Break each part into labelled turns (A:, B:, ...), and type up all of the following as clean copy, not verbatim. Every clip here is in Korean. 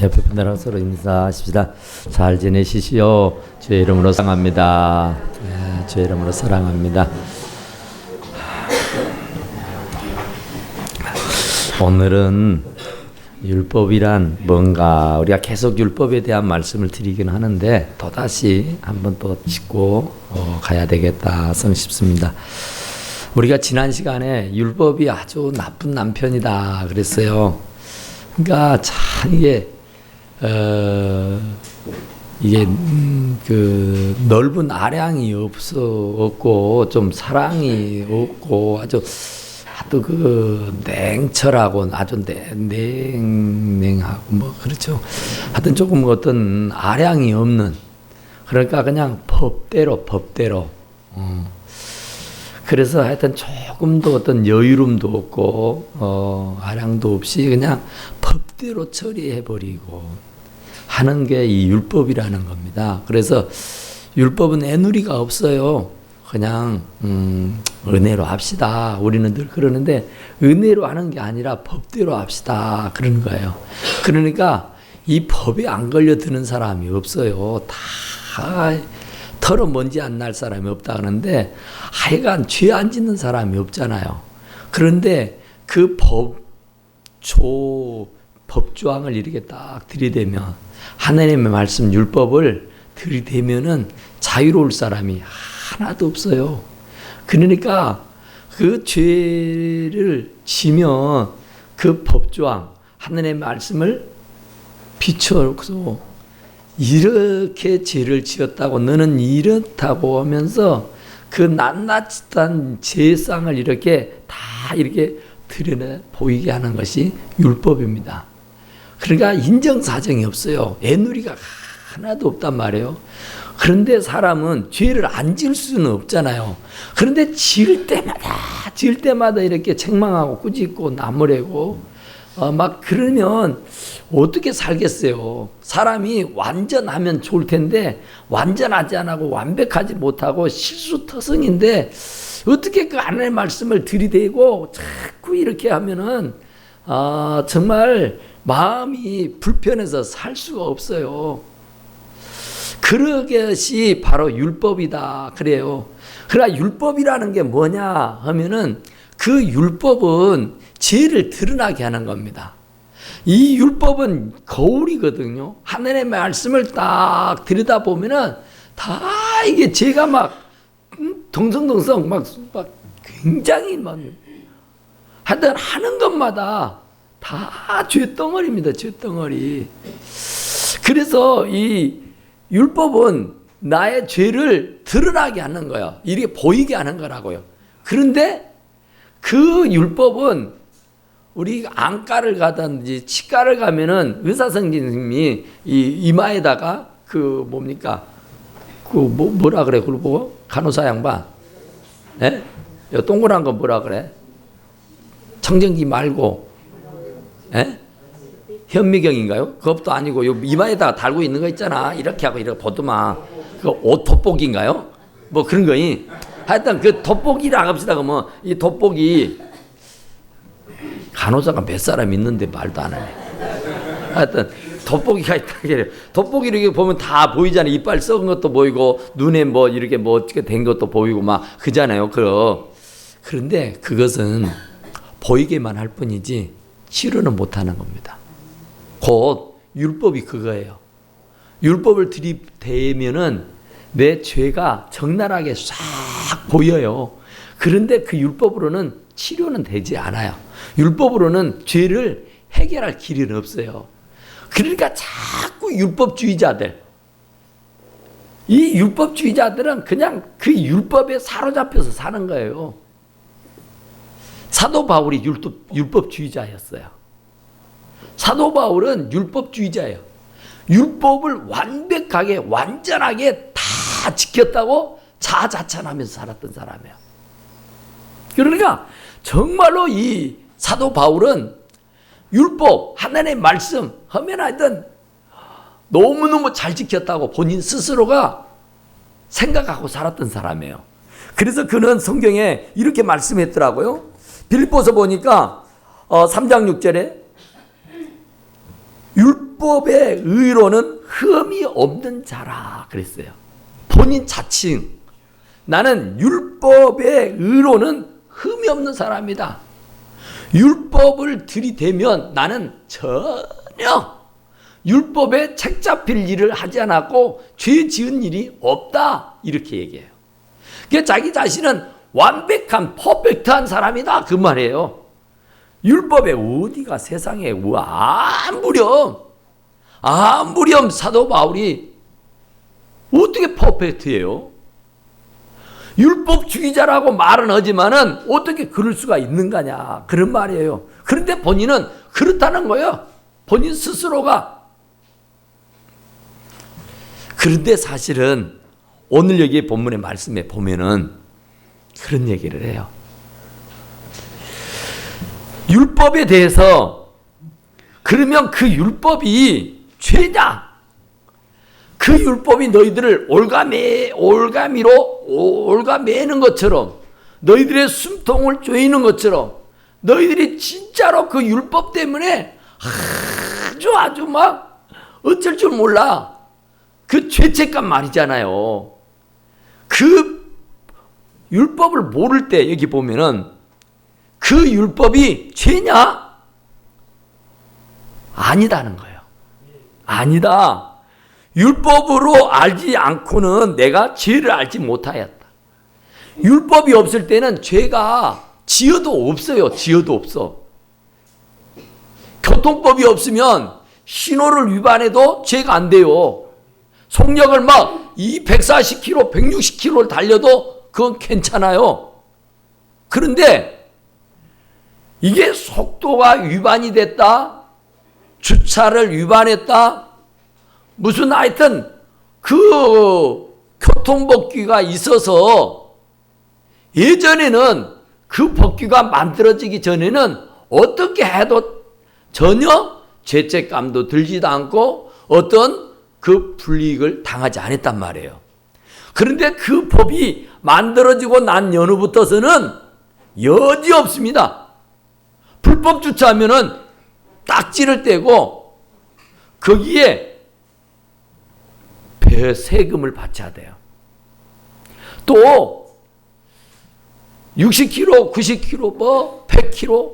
A: 옆에 분들하고 서로 인사하십시다. 잘 지내시시오. 주의 이름으로 사랑합니다. 주의 이름으로 사랑합니다. 오늘은 율법이란 뭔가, 우리가 계속 율법에 대한 말씀을 드리긴 하는데 또다시 한번 또 짚고 가야 되겠다 싶습니다. 우리가 지난 시간에 율법이 아주 나쁜 남편이다 그랬어요. 그러니까 참 이게 그 넓은 아량이 없고 좀 사랑이 없고 아주 그 냉철하고 아주 냉랭하고 뭐 그렇죠. 하여튼 조금 어떤 아량이 없는, 그러니까 그냥 법대로 그래서 하여튼 조금도 어떤 여유로움도 없고 아량도 없이 그냥 법대로 처리해버리고 하는 게 이 율법이라는 겁니다. 그래서 율법은 애누리가 없어요. 그냥 은혜로 합시다. 우리는 늘 그러는데 은혜로 하는 게 아니라 법대로 합시다. 그러는 거예요. 그러니까 이 법에 안 걸려드는 사람이 없어요. 다 털어 먼지 안 날 사람이 없다 그러는데 하여간 죄 안 짓는 사람이 없잖아요. 그런데 그 법조항을 이렇게 딱 들이대면, 하나님의 말씀 율법을 들이대면은 자유로울 사람이 하나도 없어요. 그러니까 그 죄를 지면 그 법조항, 하나님의 말씀을 비춰서 이렇게 죄를 지었다고 너는 이렇다고 하면서 그 낱낱한 죄상을 이렇게 다 이렇게 드러내 보이게 하는 것이 율법입니다. 그러니까 인정사정이 없어요. 애누리가 하나도 없단 말이에요. 그런데 사람은 죄를 안 지을 수는 없잖아요. 그런데 지을 때마다 이렇게 책망하고 꾸짖고 나무래고 막 그러면 어떻게 살겠어요? 사람이 완전하면 좋을 텐데 완전하지 않고 완벽하지 못하고 실수터성인데 어떻게 그 하나님의 말씀을 들이대고 자꾸 이렇게 하면은 정말 마음이 불편해서 살 수가 없어요. 그것이 바로 율법이다 그래요. 그러나 율법이라는 게 뭐냐 하면은 그 율법은 죄를 드러나게 하는 겁니다. 이 율법은 거울이거든요. 하나님의 말씀을 딱 들여다보면은 다 이게 죄가 막 동성동성 막 굉장히 막 하여튼 하는 것마다 다 죄덩어리입니다. 죄덩어리. 그래서 이 율법은 나의 죄를 드러나게 하는 거예요. 이렇게 보이게 하는 거라고요. 그런데 그 율법은 우리 안과를 가든지 치과를 가면은 의사 선생님이 이 이마에다가 그 뭡니까? 그 뭐라 그래? 그걸 보고 간호사 양반. 예? 동그란 거 뭐라 그래? 청정기 말고. 예? 현미경인가요? 그것도 아니고 요 이마에다가 달고 있는 거 있잖아. 이렇게 하고 이렇게 보더만. 그 옷 돋보기인가요? 뭐 그런 거니. 하여튼 그 돋보기라 합시다. 그러면 이 돋보기 간호사가 몇 사람 있는데 말도 안 하네. 하여튼 돋보기가 있다. 돋보기를 이렇게 보면 다 보이잖아요. 이빨 썩은 것도 보이고 눈에 뭐 이렇게 뭐 어떻게 된 것도 보이고 막 그잖아요. 그런데 그것은 보이게만 할 뿐이지 치료는 못하는 겁니다. 곧 율법이 그거예요. 율법을 들이대면은 내 죄가 적나라하게 싹 보여요. 그런데 그 율법으로는 치료는 되지 않아요. 율법으로는 죄를 해결할 길은 없어요. 그러니까 자꾸 율법주의자들, 이 율법주의자들은 그냥 그 율법에 사로잡혀서 사는 거예요. 사도 바울이 율법주의자였어요. 사도 바울은 율법주의자예요. 율법을 완벽하게 완전하게 다 지켰다고 자자찬하면서 살았던 사람이에요. 그러니까 정말로 이 사도 바울은 율법, 하나님의 말씀 하면 하여튼 너무너무 잘 지켰다고 본인 스스로가 생각하고 살았던 사람이에요. 그래서 그는 성경에 이렇게 말씀했더라고요. 빌립보서 보니까 3장 6절에 율법의 의로는 흠이 없는 자라 그랬어요. 본인 자칭, 나는 율법의 의로는 흠이 없는 사람이다. 율법을 들이대면 나는 전혀 율법에 책 잡힐 일을 하지 않았고 죄 지은 일이 없다, 이렇게 얘기해요. 그러니까 자기 자신은 완벽한 퍼펙트한 사람이다, 그 말이에요. 율법에 어디가 세상에 아무렴 사도 바울이 어떻게 퍼펙트예요? 율법주의자라고 말은 하지만은 어떻게 그럴 수가 있는 거냐, 그런 말이에요. 그런데 본인은 그렇다는 거예요. 본인 스스로가. 그런데 사실은 오늘 여기 본문의 말씀에 보면은 그런 얘기를 해요. 율법에 대해서, 그러면 그 율법이 죄냐? 그 율법이 너희들을 올가매는 것처럼, 너희들의 숨통을 조이는 것처럼, 너희들이 진짜로 그 율법 때문에 아주 막 어쩔 줄 몰라. 그 죄책감 말이잖아요. 그 율법을 모를 때 여기 보면은 그 율법이 죄냐? 아니다는 거예요. 아니다. 율법으로 알지 않고는 내가 죄를 알지 못하였다. 율법이 없을 때는 죄가 지어도 없어요. 지어도 없어. 교통법이 없으면 신호를 위반해도 죄가 안 돼요. 속력을 막 140km, 160km를 달려도 그건 괜찮아요. 그런데 이게 속도가 위반이 됐다, 주차를 위반했다, 무슨 하여튼 그 교통법규가 있어서, 예전에는 그 법규가 만들어지기 전에는 어떻게 해도 전혀 죄책감도 들지도 않고 어떤 그 불이익을 당하지 않았단 말이에요. 그런데 그 법이 만들어지고 난 연후부터서는 여지없습니다. 불법 주차하면은 딱지를 떼고 거기에 세금을 바쳐야 돼요. 또 60km, 90km, 100km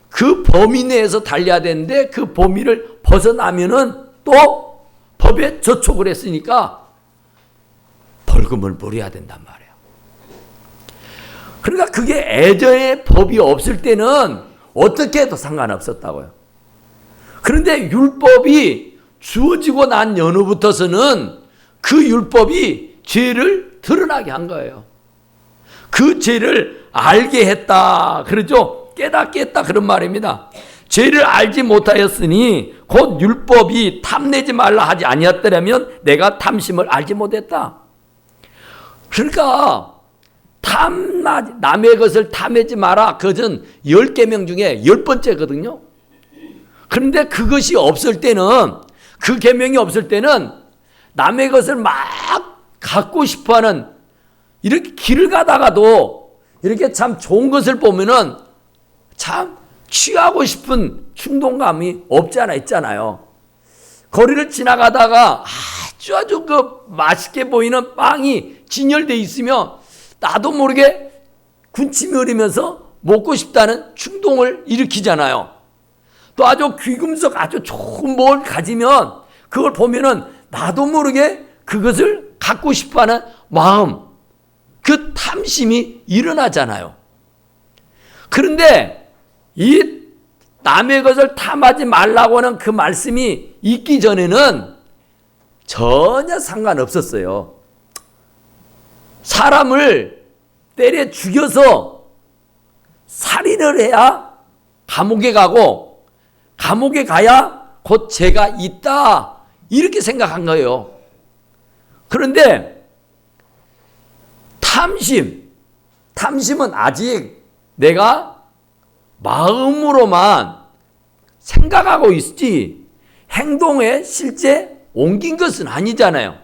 A: 그 범위 내에서 달려야 되는데 그 범위를 벗어나면은 또 법에 저촉을 했으니까 벌금을 물어야 된단 말이에요. 그러니까 그게 예전에 법이 없을 때는 어떻게 해도 상관없었다고요. 그런데 율법이 주어지고 난 연후부터서는 그 율법이 죄를 드러나게 한 거예요. 그 죄를 알게 했다, 그러죠? 깨닫게 했다, 그런 말입니다. 죄를 알지 못하였으니 곧 율법이 탐내지 말라 하지 아니었더라면 내가 탐심을 알지 못했다. 그러니까 남의 것을 탐하지 마라, 그것은 10계명 중에 10번째거든요. 그런데 그것이 없을 때는, 그 계명이 없을 때는 남의 것을 막 갖고 싶어하는, 이렇게 길을 가다가도 이렇게 참 좋은 것을 보면은 참 취하고 싶은 충동감이 없지 않아 있잖아요. 거리를 지나가다가 아주 그 맛있게 보이는 빵이 진열되어 있으면 나도 모르게 군침이 흐르면서 먹고 싶다는 충동을 일으키잖아요. 또 아주 귀금속 아주 좋은 뭘 가지면 그걸 보면은 나도 모르게 그것을 갖고 싶어하는 마음, 그 탐심이 일어나잖아요. 그런데 이 남의 것을 탐하지 말라고 하는 그 말씀이 있기 전에는 전혀 상관없었어요. 사람을 때려 죽여서 살인을 해야 감옥에 가고, 감옥에 가야 곧 죄가 있다, 이렇게 생각한 거예요. 그런데 탐심은 아직 내가 마음으로만 생각하고 있지 행동에 실제 옮긴 것은 아니잖아요.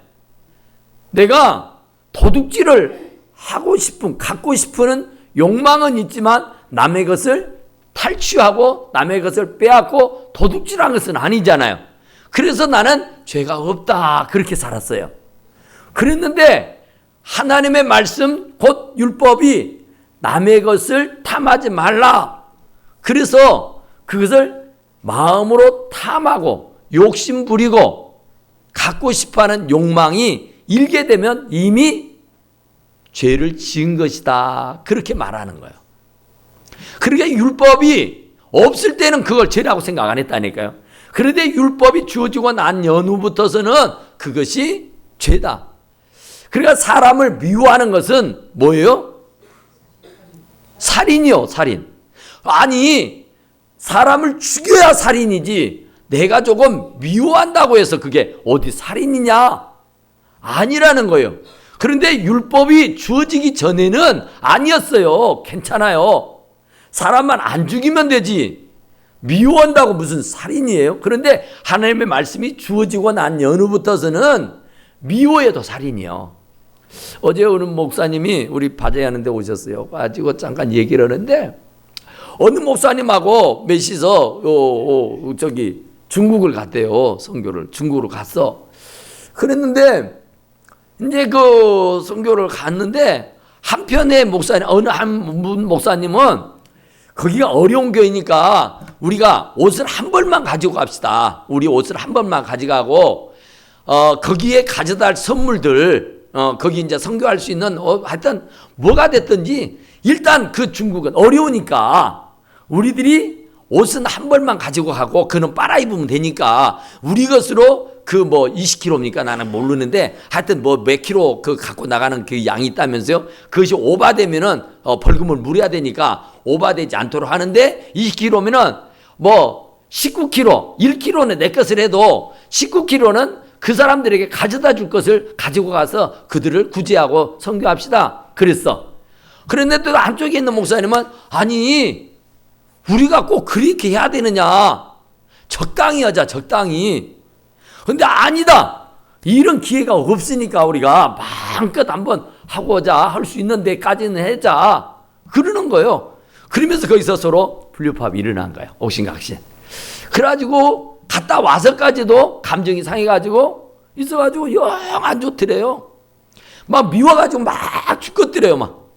A: 내가 도둑질을 하고 싶은, 갖고 싶은 욕망은 있지만 남의 것을 탈취하고 남의 것을 빼앗고 도둑질한 것은 아니잖아요. 그래서 나는 죄가 없다 그렇게 살았어요. 그랬는데 하나님의 말씀 곧 율법이 남의 것을 탐하지 말라. 그래서 그것을 마음으로 탐하고 욕심 부리고 갖고 싶어하는 욕망이 일게 되면 이미 죄를 지은 것이다 그렇게 말하는 거예요. 그러니까 율법이 없을 때는 그걸 죄라고 생각 안 했다니까요. 그런데 율법이 주어지고 난 연후부터서는 그것이 죄다. 그러니까 사람을 미워하는 것은 뭐예요? 살인이요, 살인. 아니, 사람을 죽여야 살인이지 내가 조금 미워한다고 해서 그게 어디 살인이냐? 아니라는 거예요. 그런데 율법이 주어지기 전에는 아니었어요. 괜찮아요. 사람만 안 죽이면 되지. 미워한다고 무슨 살인이에요? 그런데 하나님의 말씀이 주어지고 난 연후부터서는 미워해도 살인이요. 어제 어느 목사님이 우리 바제하는 데 오셨어요. 가지고 잠깐 얘기를 하는데 어느 목사님하고 몇이서 저기 중국을 갔대요. 선교를 중국으로 갔어. 그랬는데 이제 그 선교를 갔는데 한편의 목사님 어느 한 목사님은 거기가 어려운 교회니까 우리가 옷을 한 벌만 가지고 갑시다. 우리 옷을 한 벌만 가져가고 거기에 가져다 할 선물들 거기 이제 선교할 수 있는 하여튼 뭐가 됐든지 일단 그 중국은 어려우니까 우리들이 옷은 한 벌만 가지고 가고 그는 빨아 입으면 되니까 우리 것으로 그 뭐 20kg입니까? 나는 모르는데 하여튼 뭐 몇 킬로 그 갖고 나가는 그 양이 있다면서요. 그것이 오바되면은 벌금을 물어야 되니까 오바되지 않도록 하는데 20kg면은 뭐 19kg, 1kg는 내 것을 해도 19kg는 그 사람들에게 가져다 줄 것을 가지고 가서 그들을 구제하고 선교합시다. 그랬어. 그런데 또 한쪽에 있는 목사님은 아니 우리가 꼭 그렇게 해야 되느냐. 적당히 하자, 적당히. 근데 아니다. 이런 기회가 없으니까 우리가 마음껏 한번 하고자 할 수 있는 데까지는 하자. 그러는 거예요. 그러면서 거기서 서로 불협화음이 일어난 거예요. 옥신각신. 그래가지고 갔다 와서까지도 감정이 상해가지고 있어가지고 영 안 좋더래요. 막 미워가지고 막 죽겠더래요. 막.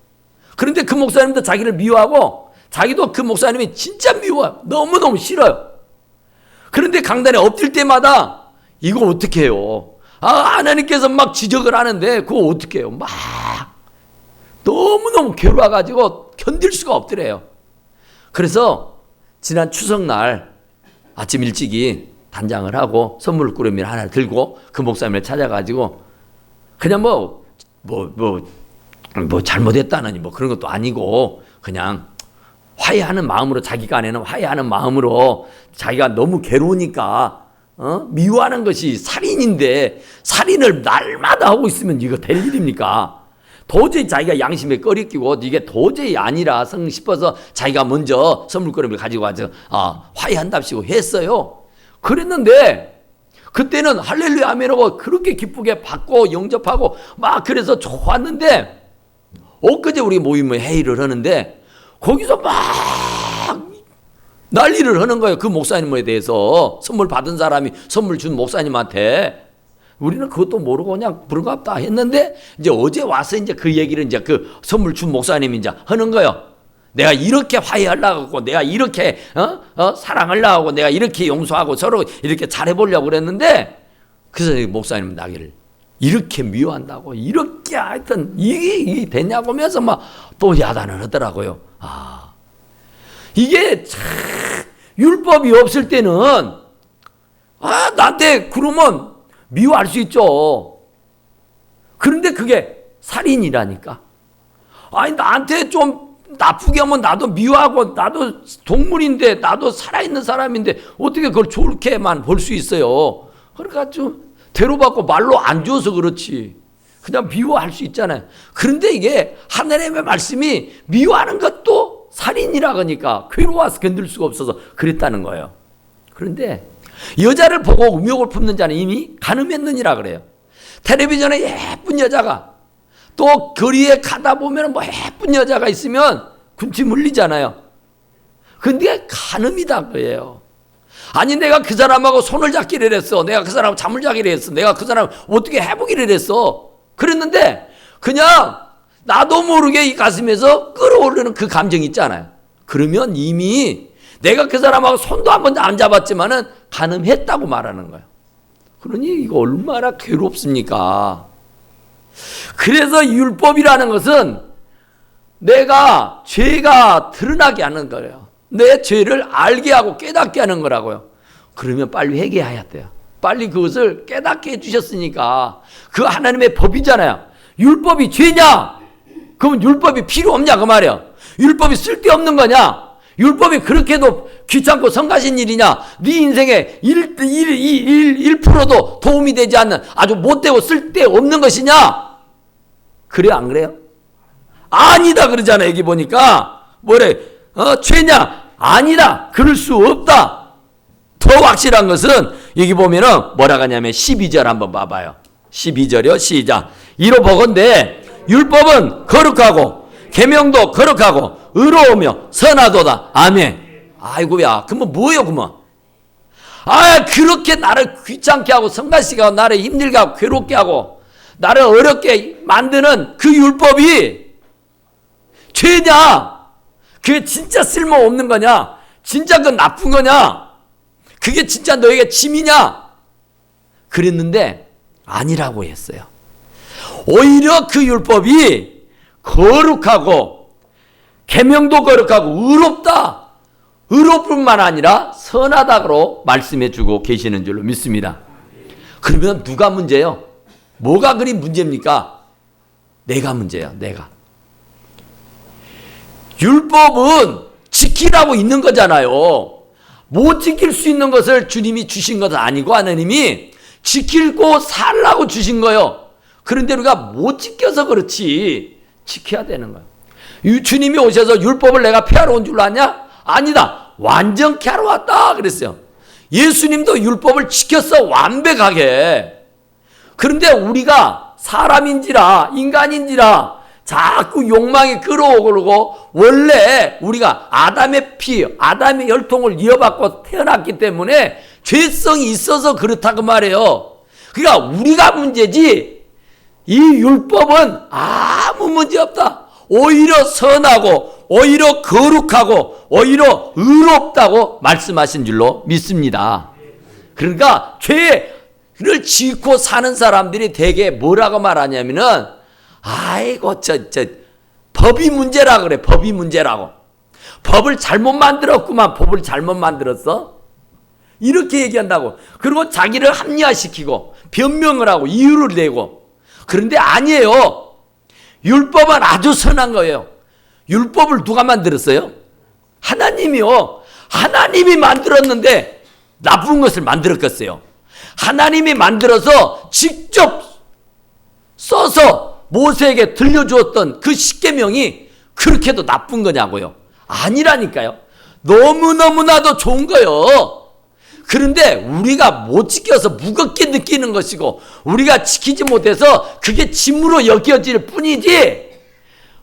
A: 그런데 그 목사님도 자기를 미워하고 자기도 그 목사님이 진짜 미워요. 너무너무 싫어요. 그런데 강단에 엎드릴 때마다 이거 어떻게 해요? 하나님께서 막 지적을 하는데 그거 어떻게 해요? 막 너무너무 괴로워가지고 견딜 수가 없더래요. 그래서 지난 추석날 아침 일찍이 단장을 하고 선물 꾸러미를 하나 들고 그 목사님을 찾아가지고 그냥 뭐 잘못했다느니 뭐 그런 것도 아니고 그냥 화해하는 마음으로 자기가 안에는 화해하는 마음으로 자기가 너무 괴로우니까 미워하는 것이 살인인데 살인을 날마다 하고 있으면 이거 될 일입니까? 도저히 자기가 양심에 꺼리 끼고 이게 도저히 아니라서 싶어서 자기가 먼저 선물거리를 가지고 와서 화해한답시고 했어요. 그랬는데 그때는 할렐루야 아멘하고 그렇게 기쁘게 받고 영접하고 막 그래서 좋았는데 엊그제 우리 모임에 회의를 하는데 거기서 막 난리를 하는 거예요. 그 목사님에 대해서 선물 받은 사람이 선물 준 목사님한테 우리는 그것도 모르고 그냥 부르갑다 했는데 이제 어제 와서 이제 그 얘기를 이제 그 선물 준 목사님이 이제 하는 거예요. 내가 이렇게 화해하려고 하고 내가 이렇게 사랑하려고 하고 내가 이렇게 용서하고 서로 이렇게 잘해보려고 그랬는데 그래서 목사님은 나기를 이렇게 미워한다고 이렇게 하여튼 이게 되냐고 하면서 막 또 야단을 하더라고요. 이게 참 율법이 없을 때는 나한테 그러면 미워할 수 있죠. 그런데 그게 살인이라니까. 아니 나한테 좀 나쁘게 하면 나도 미워하고 나도 동물인데 나도 살아있는 사람인데 어떻게 그걸 좋게만 볼 수 있어요. 그러니까 좀 대로받고 말로 안 줘서 그렇지. 그냥 미워할 수 있잖아요. 그런데 이게 하나님의 말씀이 미워하는 것도 살인이라 그러니까 괴로워서 견딜 수가 없어서 그랬다는 거예요. 그런데 여자를 보고 의욕을 품는 자는 이미 간음했느니라 그래요. 텔레비전에 예쁜 여자가 또 거리에 가다 보면 뭐 예쁜 여자가 있으면 군침 흘리잖아요. 근데 간음이다 그래요. 아니 내가 그 사람하고 손을 잡기를 했어. 내가 그 사람하고 잠을 자기를 했어. 내가 그 사람 어떻게 해보기를 했어. 그랬는데 그냥 나도 모르게 이 가슴에서 끌어오르는 그 감정이 있잖아요. 그러면 이미 내가 그 사람하고 손도 한 번도 안 잡았지만은 간음했다고 말하는 거예요. 그러니 이거 얼마나 괴롭습니까? 그래서 율법이라는 것은 내가 죄가 드러나게 하는 거예요. 내 죄를 알게 하고 깨닫게 하는 거라고요. 그러면 빨리 회개해야 돼요. 빨리 그것을 깨닫게 해주셨으니까 그 하나님의 법이잖아요. 율법이 죄냐? 그럼 율법이 필요 없냐 그 말이야. 율법이 쓸데없는 거냐? 율법이 그렇게도 귀찮고 성가신 일이냐? 네 인생에 1%도 도움이 되지 않는 아주 못되고 쓸데없는 것이냐? 그래 안 그래요? 아니다 그러잖아요. 여기 보니까 뭐래? 죄냐? 아니다. 그럴 수 없다. 더 확실한 것은 여기 보면은 뭐라 하냐면 12절 한번 봐봐요. 12절이요. 시작. 이로 보건대 율법은 거룩하고 계명도 거룩하고 의로우며 선하도다. 아멘. 아이고야. 그러면 뭐예요 그러면? 그렇게 나를 귀찮게 하고 성가시게 하고 나를 힘들게 하고 괴롭게 하고 나를 어렵게 만드는 그 율법이 죄냐? 그게 진짜 쓸모없는 거냐? 진짜 그 나쁜 거냐? 그게 진짜 너에게 짐이냐? 그랬는데 아니라고 했어요. 오히려 그 율법이 거룩하고 계명도 거룩하고 의롭다. 의롭뿐만 아니라 선하다고 말씀해 주고 계시는 줄로 믿습니다. 그러면 누가 문제예요? 뭐가 그리 문제입니까? 내가 문제야. 내가. 율법은 지키라고 있는 거잖아요. 못 지킬 수 있는 것을 주님이 주신 것은 아니고 하나님이 지키고 살라고 주신 거예요. 그런데 우리가 못 지켜서 그렇지 지켜야 되는 거예요. 주님이 오셔서 율법을 내가 폐하러 온 줄 아냐? 아니다. 완전케 하러 왔다 그랬어요. 예수님도 율법을 지켰어 완벽하게. 그런데 우리가 사람인지라 인간인지라 자꾸 욕망이 끌어오고 원래 우리가 아담의 피, 아담의 혈통을 이어받고 태어났기 때문에 죄성이 있어서 그렇다고 말해요. 그러니까 우리가 문제지 이 율법은 아무 문제 없다. 오히려 선하고 오히려 거룩하고 오히려 의롭다고 말씀하신 줄로 믿습니다. 그러니까 죄를 짓고 사는 사람들이 대개 뭐라고 말하냐면은 아이고 법이 문제라 그래. 법이 문제라고. 법을 잘못 만들었구만. 법을 잘못 만들었어. 이렇게 얘기한다고. 그리고 자기를 합리화시키고 변명을 하고 이유를 내고. 그런데 아니에요. 율법은 아주 선한 거예요. 율법을 누가 만들었어요? 하나님이요. 하나님이 만들었는데 나쁜 것을 만들었겠어요. 하나님이 만들어서 직접 써서 모세에게 들려주었던 그 십계명이 그렇게도 나쁜 거냐고요. 아니라니까요. 너무너무나도 좋은 거예요. 그런데 우리가 못 지켜서 무겁게 느끼는 것이고 우리가 지키지 못해서 그게 짐으로 여겨질 뿐이지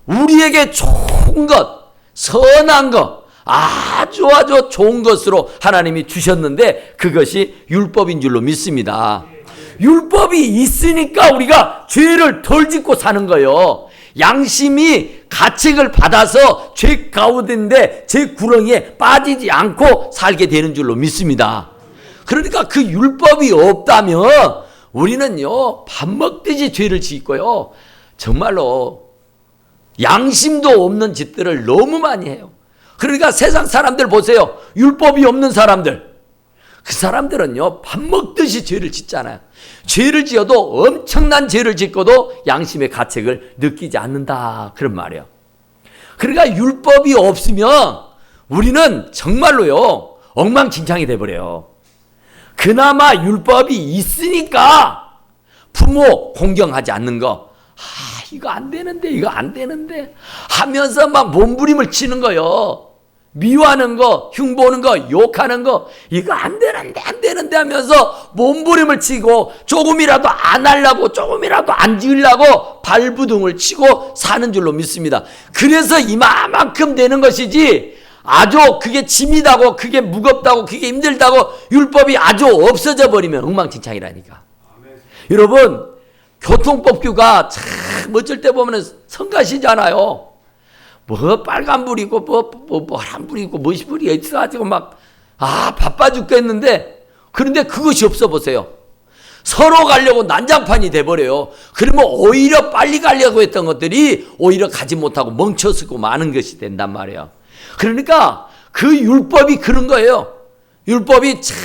A: 우리에게 좋은 것, 선한 것, 아주 좋은 것으로 하나님이 주셨는데 그것이 율법인 줄로 믿습니다. 율법이 있으니까 우리가 죄를 덜 짓고 사는 거예요. 양심이 가책을 받아서 죄 가운데 죄 구렁이에 빠지지 않고 살게 되는 줄로 믿습니다. 그러니까 그 율법이 없다면 우리는요 밥 먹듯이 죄를 짓고요 정말로 양심도 없는 짓들을 너무 많이 해요. 그러니까 세상 사람들 보세요. 율법이 없는 사람들, 그 사람들은요 밥 먹듯이 죄를 짓잖아요. 죄를 지어도 엄청난 죄를 짓고도 양심의 가책을 느끼지 않는다 그런 말이에요. 그러니까 율법이 없으면 우리는 정말로요 엉망진창이 돼버려요. 그나마 율법이 있으니까 부모 공경하지 않는 거, 이거 안 되는데 이거 안 되는데 하면서 막 몸부림을 치는 거요. 미워하는 거, 흉보는 거, 욕하는 거, 이거 안 되는데 하면서 몸부림을 치고 조금이라도 안 하려고 조금이라도 안 지으려고 발부둥을 치고 사는 줄로 믿습니다. 그래서 이만큼 되는 것이지 아주 그게 짐이다고, 그게 무겁다고, 그게 힘들다고 율법이 아주 없어져 버리면 엉망진창이라니까. 여러분, 교통법규가 참 어쩔 때 보면 성가시잖아요. 뭐 빨간불이고 뭐 파란불이고 무엇이 불이 있어가지고 막 바빠 죽겠는데, 그런데 그것이 없어 보세요. 서로 가려고 난장판이 돼버려요. 그러면 오히려 빨리 가려고 했던 것들이 오히려 가지 못하고 멈춰서고 마는 것이 된단 말이에요. 그러니까 그 율법이 그런 거예요. 율법이 참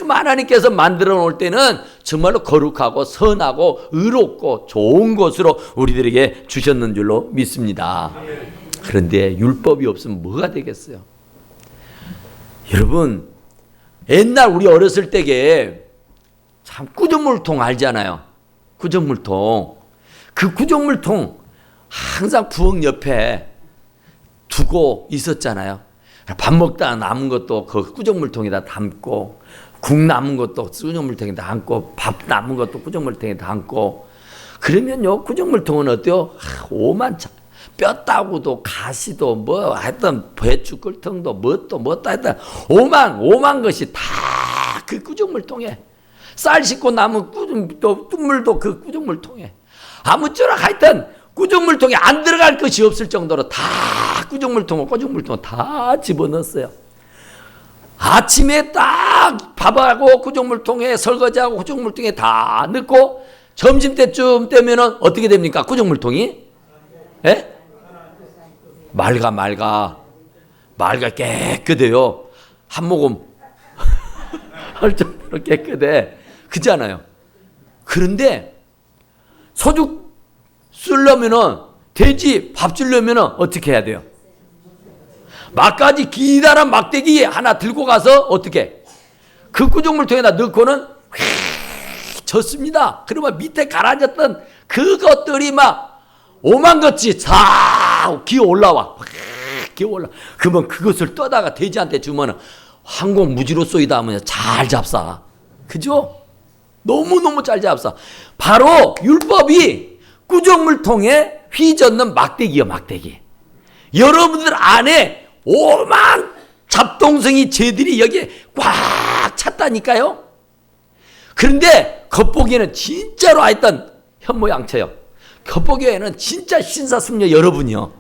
A: 하나님께서 만들어 놓을 때는 정말로 거룩하고 선하고 의롭고 좋은 것으로 우리들에게 주셨는 줄로 믿습니다. 그런데 율법이 없으면 뭐가 되겠어요? 여러분, 옛날 우리 어렸을 때에 참 구정물통 알잖아요. 구정물통. 그 구정물통 항상 부엌 옆에 두고 있었잖아요. 밥 먹다 남은 것도 그 구정물통에다 담고, 국 남은 것도 구정물통에다 담고, 밥 남은 것도 구정물통에다 담고. 그러면요, 구정물통은 어때요? 오만 참. 뼈 따구도 가시도 뭐 하여튼 배추 꿀통도 뭣도 하여튼 오만 것이 다 그 구정물통에, 쌀 씻고 남은 뚝물도 그 구정물통에, 아무쪼록 하여튼 구정물통에 안 들어갈 것이 없을 정도로 다 구정물통을 다 집어넣었어요. 아침에 딱 밥하고 구정물통에, 설거지하고 구정물통에 다 넣고 점심때쯤 되면은 어떻게 됩니까? 구정물통이? 예? 맑아 깨끗해요. 한 모금 할 정도로 깨끗해. 그렇잖아요. 그런데 소죽 쓰려면은, 돼지 밥 주려면은 어떻게 해야 돼요? 막까지 기다란 막대기 하나 들고 가서 어떻게? 그 구정물통에다 넣고는 젓습니다. 그러면 밑에 가라앉았던 그것들이 막 오만같이 싹 기어 올라와. 그러면 그것을 떠다가 돼지한테 주면은 항공 무지로 쏘이다 하면 잘 잡사. 그죠? 너무너무 잘 잡사. 바로 율법이 구정물통에 휘젓는 막대기요, 막대기. 여러분들 안에 오만 잡동성이 죄들이 여기에 꽉 찼다니까요. 그런데 겉보기에는 진짜로 하여튼 현모양처요. 겉보기에는 진짜 신사숙녀 여러분이요.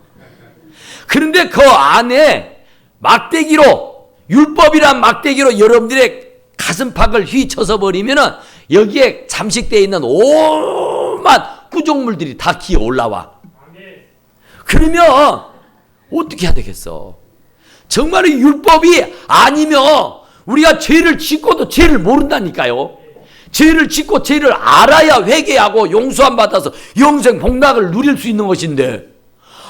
A: 그런데 그 안에 막대기로, 율법이란 막대기로 여러분들의 가슴팍을 휘쳐서 버리면은 여기에 잠식되어 있는 오만 구정물들이 다 기어 올라와. 그러면 어떻게 해야 되겠어? 정말 율법이 아니면 우리가 죄를 짓고도 죄를 모른다니까요. 죄를 짓고 죄를 알아야 회개하고 용서함 받아서 영생 복락을 누릴 수 있는 것인데,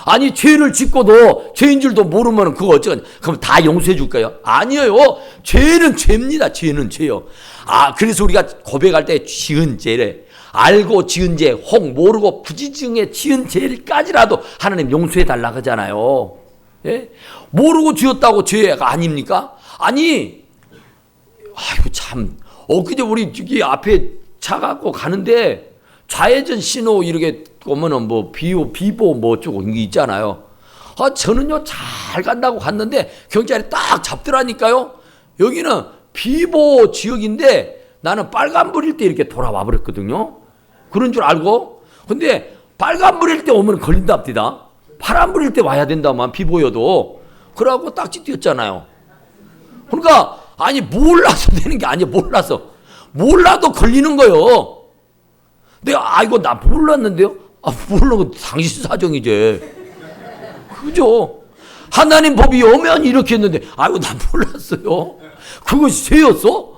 A: 아니 죄를 짓고도 죄인 줄도 모르면 그거 어쩌겠냐? 그럼 다 용서해 줄까요? 아니에요. 죄는 죄입니다. 죄는 죄요. 그래서 우리가 고백할 때 지은 죄래, 알고 지은 죄, 혹 모르고 부지중에 지은 죄까지라도 하나님 용서해 달라고 하잖아요. 예? 모르고 지었다고 죄가 아닙니까? 아니, 아이고 참, 엊그제 우리 저기 앞에 차 갖고 가는데 좌회전 신호 이렇게 오면은 뭐 비보 뭐 어쩌고 이게 있잖아요. 저는요 잘 간다고 갔는데 경찰이 딱 잡더라니까요. 여기는 비보 지역인데 나는 빨간불일 때 이렇게 돌아와 버렸거든요. 그런 줄 알고. 근데 빨간불일 때 오면 걸린답니다. 파란불일 때 와야 된다만, 비보여도. 그러고 딱지 띄었잖아요. 그러니까 아니 몰라서 되는 게 아니에요. 몰라도 걸리는 거예요. 내가 이거 나 몰랐는데요. 몰라도 당신 사정이지. 그죠? 하나님 법이 오면 이렇게 했는데 나 몰랐어요. 그것이 죄였어?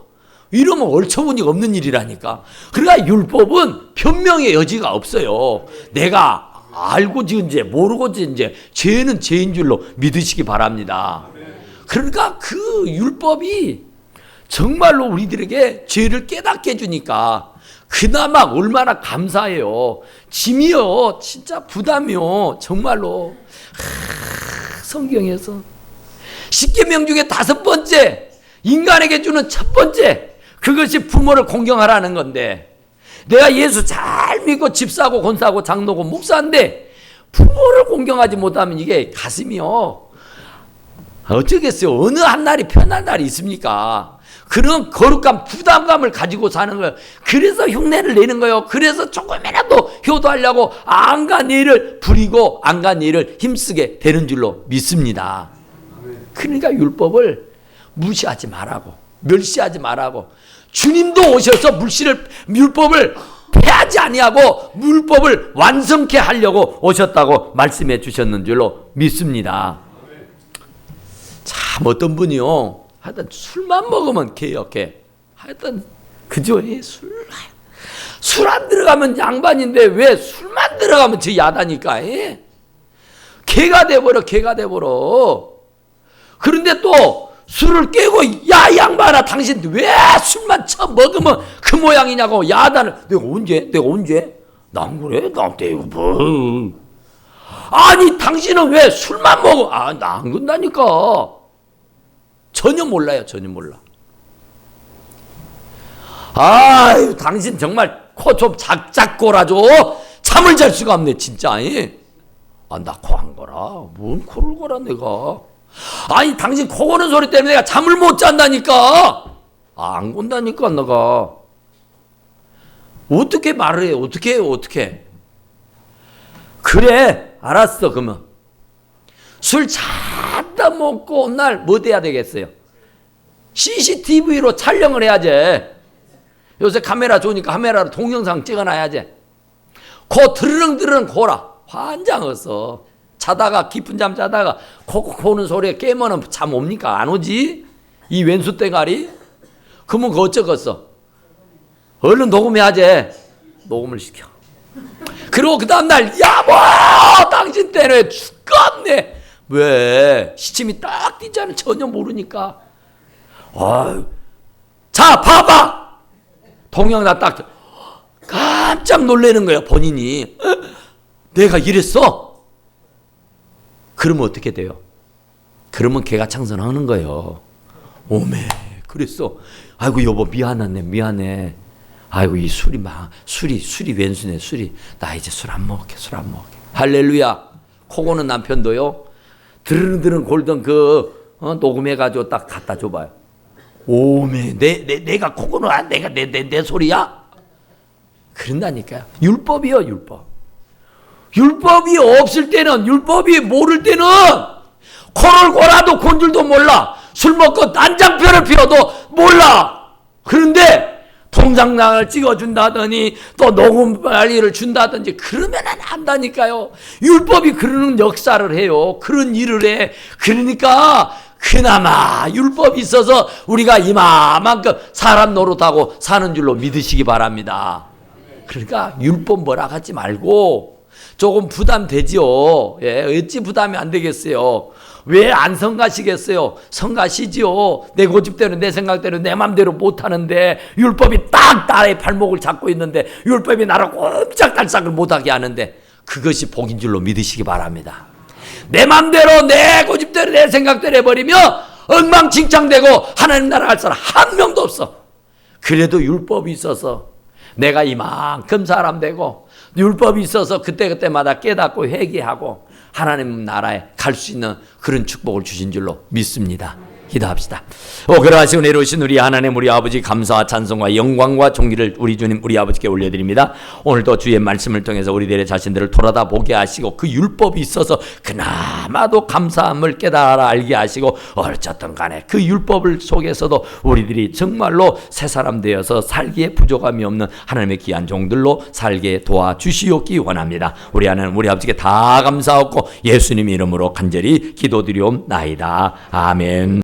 A: 이러면 얼처분이 없는 일이라니까. 그러니까 율법은 변명의 여지가 없어요. 내가 알고 지은 죄, 모르고 지은 죄, 죄는 죄인 줄로 믿으시기 바랍니다. 그러니까 그 율법이 정말로 우리들에게 죄를 깨닫게 해주니까 그나마 얼마나 감사해요. 짐이요, 진짜 부담이요, 정말로. 성경에서 10계명 중에 5번째, 인간에게 주는 첫 번째, 그것이 부모를 공경하라는 건데, 내가 예수 잘 믿고 집사고 권사고 장로고 목사인데 부모를 공경하지 못하면 이게 가슴이요, 어쩌겠어요. 어느 한 날이 편한 날이 있습니까? 그런 거룩감, 부담감을 가지고 사는 거예요. 그래서 흉내를 내는 거예요. 그래서 조금이라도 효도하려고 안간 일을 부리고 안간 일을 힘쓰게 되는 줄로 믿습니다. 그러니까 율법을 무시하지 말라고, 멸시하지 말라고. 주님도 오셔서 율법을 폐하지 아니하고 율법을 완성케 하려고 오셨다고 말씀해 주셨는 줄로 믿습니다. 참 어떤 분이요, 하여튼 술만 먹으면 개역해. 하여튼 그죠? 술 안 들어가면 양반인데 왜 술만 들어가면 저 야다니까. 개가 돼버려. 그런데 또 술을 깨고, 야 양반아, 당신 왜 술만 처먹으면 그 모양이냐고 야단을. 내가 언제? 난 그래? 난 때고 뭐. 아니 당신은 왜 술만 먹어? 나 안 그런다니까. 전혀 몰라요. 아유, 당신 정말 코 좀 작작 골아줘. 잠을 잘 수가 없네 진짜. 나 코 안 골아. 뭔 코를 골아 내가. 아니 당신 코 고는 소리 때문에 내가 잠을 못 잔다니까. 안 곤다니까 내가. 어떻게 말을 해? 어떻게 해요? 어떻게? 그래 알았어. 그러면 술 잔다 먹고 온 날 뭐 돼야 되겠어요? CCTV로 촬영을 해야지. 요새 카메라 좋으니까 카메라로 동영상 찍어놔야지. 코 드르릉 고라. 환장했어. 자다가 깊은 잠 자다가 콕콕 고는 소리에 깨면은 잠 옵니까? 안 오지? 이 왼수 떼가리? 그러면 그거 어쩌겠어? 얼른 녹음해야지. 녹음을 시켜. 그리고 그 다음날 야뭐 당신 때문에 죽겠네. 왜? 시침이 딱 뛰잖아. 전혀 모르니까. 아유. 자 봐봐. 동영상 딱 깜짝 놀라는 거야 본인이. 내가 이랬어? 그러면 어떻게 돼요? 그러면 걔가 창선하는 거예요. 오메 그랬어. 아이고 여보 미안해. 아이고 이 술이 왼수네 술이. 나 이제 술 안 먹을게. 할렐루야. 코 고는 남편도요. 드르릉 골던 녹음해가지고 딱 갖다 줘봐요. 오메 내가 코 고는 내가 내 소리야? 그런다니까요. 율법이요 율법. 율법이 없을 때는, 율법이 모를 때는 코를 골아도 곤 줄도 몰라. 술 먹고 난장표를 피워도 몰라. 그런데 통장장을 찍어준다더니 또 녹음 관리를 준다든지 그러면 안다니까요. 율법이 그러는 역사를 해요. 그런 일을 해. 그러니까 그나마 율법이 있어서 우리가 이만큼 사람 노릇하고 사는 줄로 믿으시기 바랍니다. 그러니까 율법 뭐라 하지 말고 조금 부담되지요. 어찌 부담이 안 되겠어요. 왜 안 성가시겠어요? 성가시지요. 내 고집대로 내 생각대로 내 맘대로 못하는데 율법이 딱 나의 발목을 잡고 있는데 율법이 나를 꼼짝달싹을 못하게 하는데 그것이 복인 줄로 믿으시기 바랍니다. 내 맘대로 내 고집대로 내 생각대로 해버리면 엉망진창되고 하나님 나라 갈 사람 한 명도 없어. 그래도 율법이 있어서 내가 이만큼 사람 되고 율법이 있어서 그때마다 깨닫고 회개하고 하나님 나라에 갈 수 있는 그런 축복을 주신 줄로 믿습니다. 기도합시다. 그러하시고 내려오신 우리 하나님 우리 아버지 감사와 찬송과 영광과 존귀를 우리 주님 우리 아버지께 올려드립니다. 오늘도 주의 말씀을 통해서 우리들의 자신들을 돌아다보게 하시고 그 율법이 있어서 그나마도 감사함을 깨달아 알게 하시고 어쨌든 간에 그 율법을 속에서도 우리들이 정말로 새 사람 되어서 살기에 부족함이 없는 하나님의 귀한 종들로 살게 도와주시옵기 원합니다. 우리 하나님 우리 아버지께 다 감사하고 예수님 이름으로 간절히 기도드리옵나이다. 아멘.